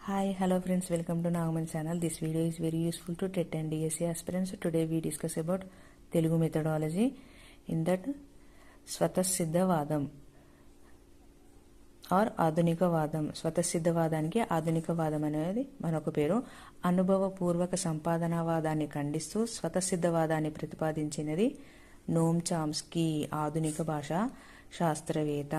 Hi, hello friends, welcome to Nagaman channel. This video is very useful to TET and DSC aspirants. Today we discuss about Telugu methodology. In that, స్వతసిద్ధవాదం or ఆధునికవాదం. స్వతసిద్ధవాదానికి ఆధునికవాదం అనేది మరొక పేరు. అనుభవపూర్వక సంపాదనావాదాన్ని ఖండిస్తూ స్వతసిద్ధవాదాన్ని ప్రతిపాదించినది నోమ్ చామ్స్కీ, ఆధునిక భాషా శాస్త్రవేత్త.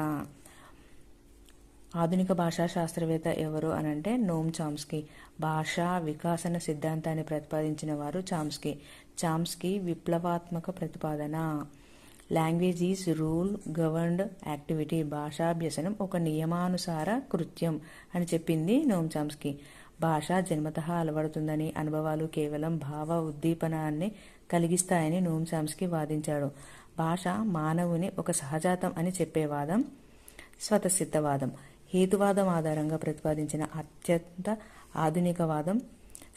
ఆధునిక భాషా శాస్త్రవేత్త ఎవరు అనంటే నోమ్ చామ్స్కీ. భాషా వికాసన సిద్ధాంతాన్ని ప్రతిపాదించిన వారు చామ్స్కీ. చామ్స్కీ విప్లవాత్మక ప్రతిపాదన. Language is rule governed activity. భాషాభ్యసనం ఒక నియమానుసార కృత్యం అని చెప్పింది నోమ్ చామ్స్కీ. భాష జన్మతః అలవడుతుందని, అనుభవాలు కేవలం భావ ఉద్దీపనాన్ని కలిగిస్తాయని నోమ్ చామ్స్కీ వాదించాడు. భాష మానవుని ఒక సహజాతం అని చెప్పే వాదం స్వతసిద్ధవాదం. హేతువాదం ఆధారంగా ప్రతిపాదించిన అత్యంత ఆధునికవాదం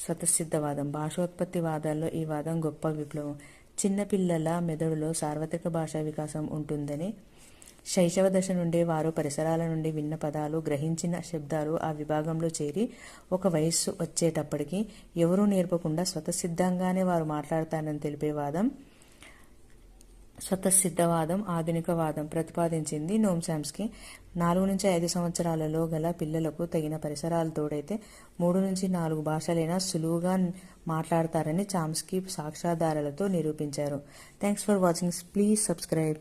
స్వతసిద్ధవాదం. భాషోత్పత్తి వాదాల్లో ఈ వాదం గొప్ప విప్లవం. చిన్నపిల్లల మెదడులో సార్వత్రిక భాషా వికాసం ఉంటుందని, శైశవ దశ నుండే వారు పరిసరాల నుండి విన్న పదాలు, గ్రహించిన శబ్దాలు ఆ విభాగంలో చేరి ఒక వయస్సు వచ్చేటప్పటికి ఎవరూ నేర్పకుండా స్వతసిద్ధంగానే వారు మాట్లాడతారని తెలిపే వాదం స్వతసిద్ధవాదం. ఆధునికవాదం ప్రతిపాదించింది నోమ్ చామ్స్కీ. 4 నుంచి 5 సంవత్సరాలలో గల పిల్లలకు తగిన పరిసరాలు తోడైతే 3 నుంచి 4 భాషలైనా సులువుగా మాట్లాడతారని చామ్స్కీ సాక్ష్యాధారాలతో నిరూపించారు. Thanks for watching. Please subscribe.